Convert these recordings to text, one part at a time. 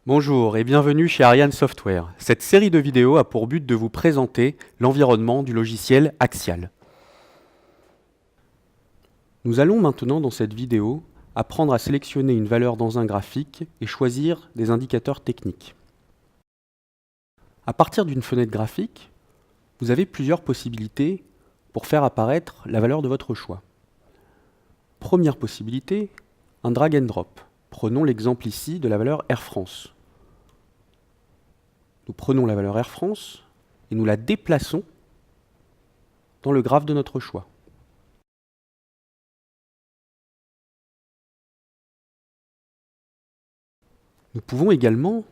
Bonjour et bienvenue chez Ariane Software. Cette série de vidéos a pour but de vous présenter l'environnement du logiciel Axial. Nous allons maintenant dans cette vidéo apprendre à sélectionner une valeur dans un graphique et choisir des indicateurs techniques. À partir d'une fenêtre graphique, vous avez plusieurs possibilités pour faire apparaître la valeur de votre choix. Première possibilité, un drag and drop. Prenons l'exemple ici de la valeur Air France. Nous prenons la valeur Air France et nous la déplaçons dans le graphe de notre choix. Nous pouvons également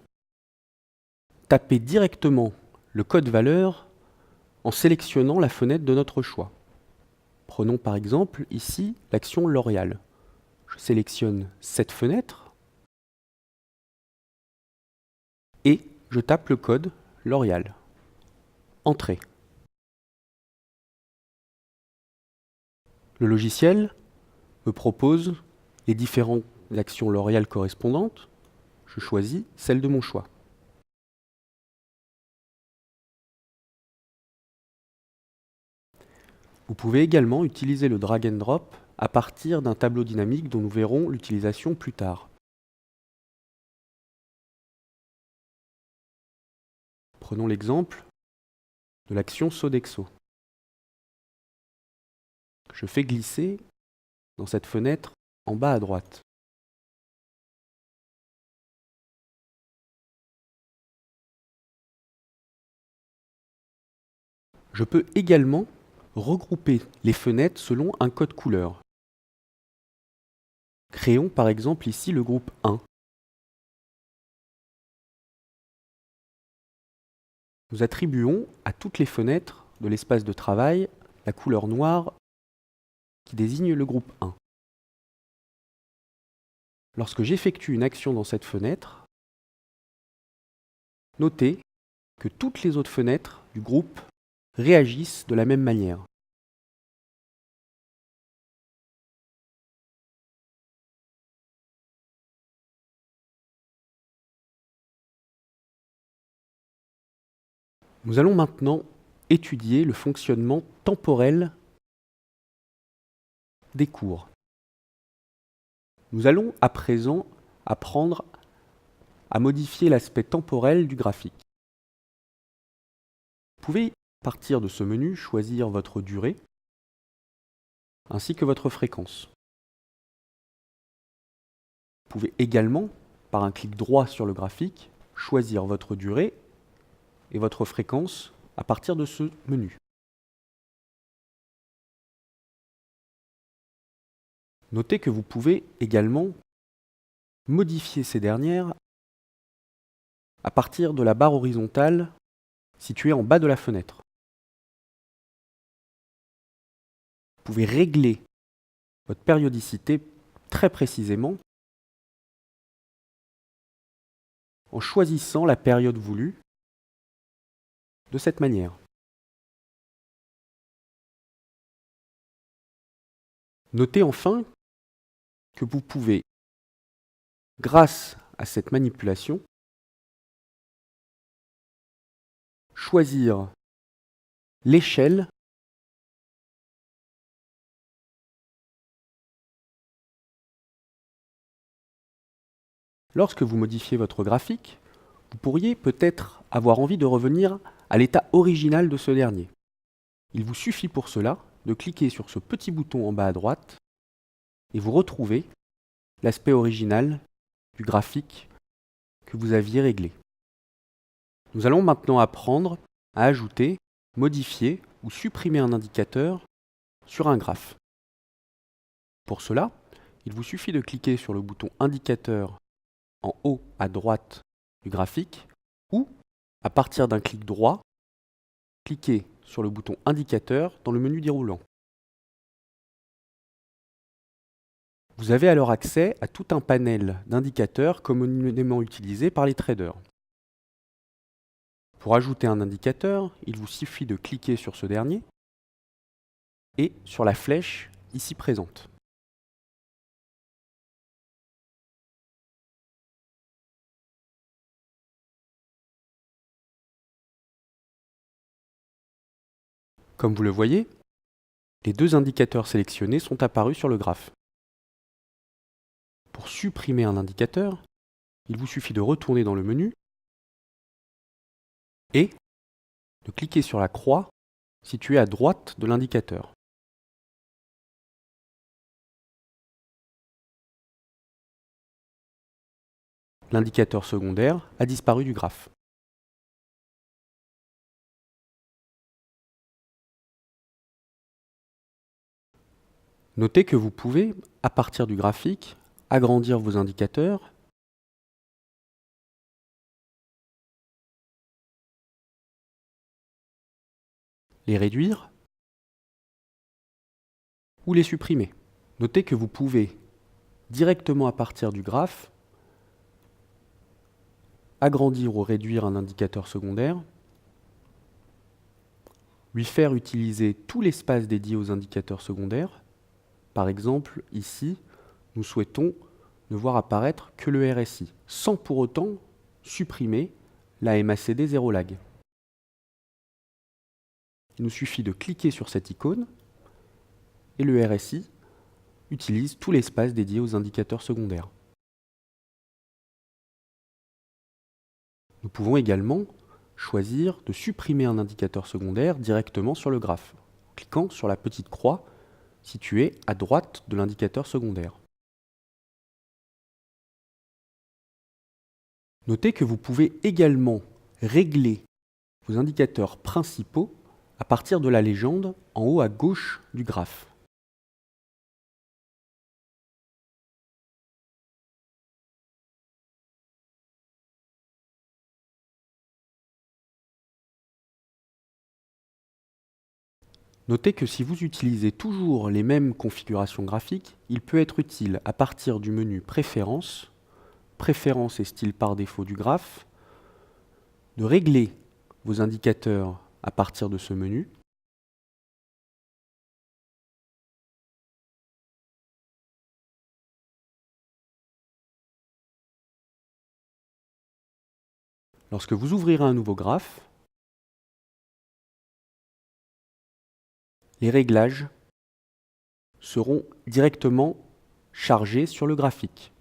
taper directement le code valeur en sélectionnant la fenêtre de notre choix. Prenons par exemple ici l'action L'Oréal. Je sélectionne cette fenêtre et je tape le code L'Oréal. Entrée. Le logiciel me propose les différentes actions L'Oréal correspondantes. Je choisis celle de mon choix. Vous pouvez également utiliser le drag and drop à partir d'un tableau dynamique dont nous verrons l'utilisation plus tard. Prenons l'exemple de l'action Sodexo. Je fais glisser dans cette fenêtre en bas à droite. Je peux également regrouper les fenêtres selon un code couleur. Créons par exemple ici le groupe 1. Nous attribuons à toutes les fenêtres de l'espace de travail la couleur noire qui désigne le groupe 1. Lorsque j'effectue une action dans cette fenêtre, notez que toutes les autres fenêtres du groupe réagissent de la même manière. Nous allons maintenant étudier le fonctionnement temporel des cours. Nous allons à présent apprendre à modifier l'aspect temporel du graphique. Vous pouvez, à partir de ce menu, choisir votre durée ainsi que votre fréquence. Vous pouvez également, par un clic droit sur le graphique, choisir votre durée et votre fréquence à partir de ce menu. Notez que vous pouvez également modifier ces dernières à partir de la barre horizontale située en bas de la fenêtre. Vous pouvez régler votre périodicité très précisément en choisissant la période voulue de cette manière. Notez enfin que vous pouvez, grâce à cette manipulation, choisir l'échelle lorsque vous modifiez votre graphique. Vous pourriez peut-être avoir envie de revenir à l'état original de ce dernier. Il vous suffit pour cela de cliquer sur ce petit bouton en bas à droite et vous retrouvez l'aspect original du graphique que vous aviez réglé. Nous allons maintenant apprendre à ajouter, modifier ou supprimer un indicateur sur un graphe. Pour cela, il vous suffit de cliquer sur le bouton indicateur en haut à droite du graphique ou, à partir d'un clic droit, cliquez sur le bouton indicateur dans le menu déroulant. Vous avez alors accès à tout un panel d'indicateurs communément utilisés par les traders. Pour ajouter un indicateur, il vous suffit de cliquer sur ce dernier et sur la flèche ici présente. Comme vous le voyez, les deux indicateurs sélectionnés sont apparus sur le graphe. Pour supprimer un indicateur, il vous suffit de retourner dans le menu et de cliquer sur la croix située à droite de l'indicateur. L'indicateur secondaire a disparu du graphe. Notez que vous pouvez, à partir du graphique, agrandir vos indicateurs les réduire ou les supprimer. Notez que vous pouvez, directement à partir du graphe, agrandir ou réduire un indicateur secondaire, lui faire utiliser tout l'espace dédié aux indicateurs secondaires. Par exemple, ici, nous souhaitons ne voir apparaître que le RSI, sans pour autant supprimer la MACD 0 lag. Il nous suffit de cliquer sur cette icône et le RSI utilise tout l'espace dédié aux indicateurs secondaires. Nous pouvons également choisir de supprimer un indicateur secondaire directement sur le graphe, en cliquant sur la petite croix située à droite de l'indicateur secondaire. Notez que vous pouvez également régler vos indicateurs principaux à partir de la légende en haut à gauche du graphe. Notez que si vous utilisez toujours les mêmes configurations graphiques, il peut être utile à partir du menu Préférences, Préférences et style par défaut du graphe, de régler vos indicateurs à partir de ce menu. Lorsque vous ouvrirez un nouveau graphe, les réglages seront directement chargés sur le graphique.